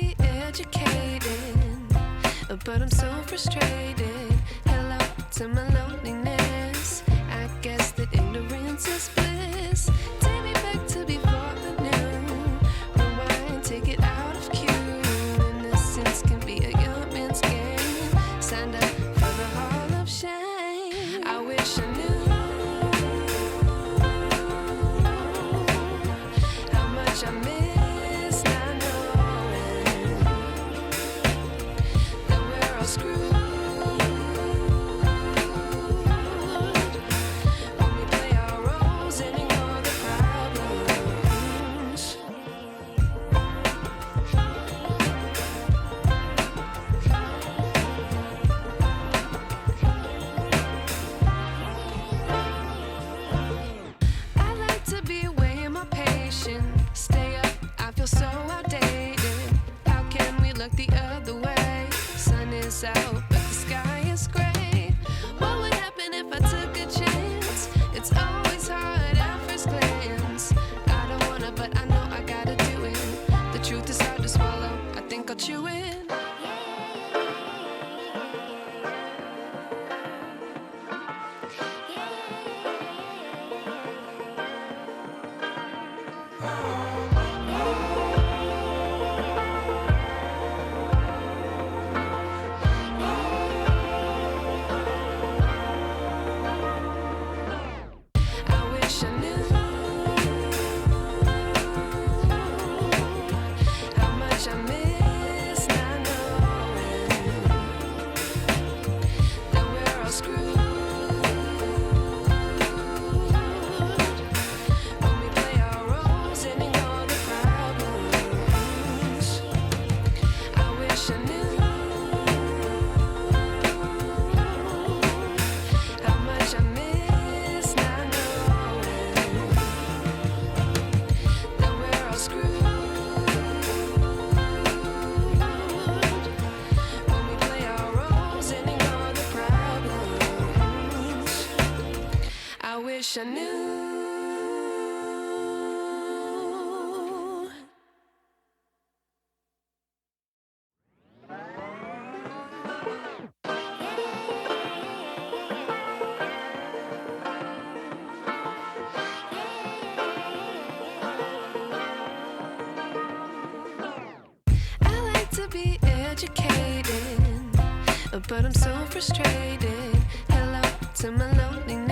be educated, but I'm so frustrated. Hello to my loneliness. I guess that ignorance is bliss. Take me back to before I knew. Rewind, take it out of cue. Innocence can be a young man's game. Signed up for the hall of shame. I wish I knew how much I miss not knowing that we're all screwed. When we play our roles and ignore the problems. I like to be away in my patience. Stay up, I feel so outdated. How can we look the other way? Sun is out, but the sky is gray. What would happen if I took a chance? It's always hard at first glance. I don't wanna, but I know I gotta do it. The truth is hard to swallow, I think I'll chew it. I wish I knew how much I miss not knowing that we're all screwed. When we play our roles and ignore the problems. I wish I knew how much I miss not knowing that we're all screwed. When we play our roles and ignore the problems. I wish I knew. I like to be educated, but I'm so frustrated. Hello to my loneliness.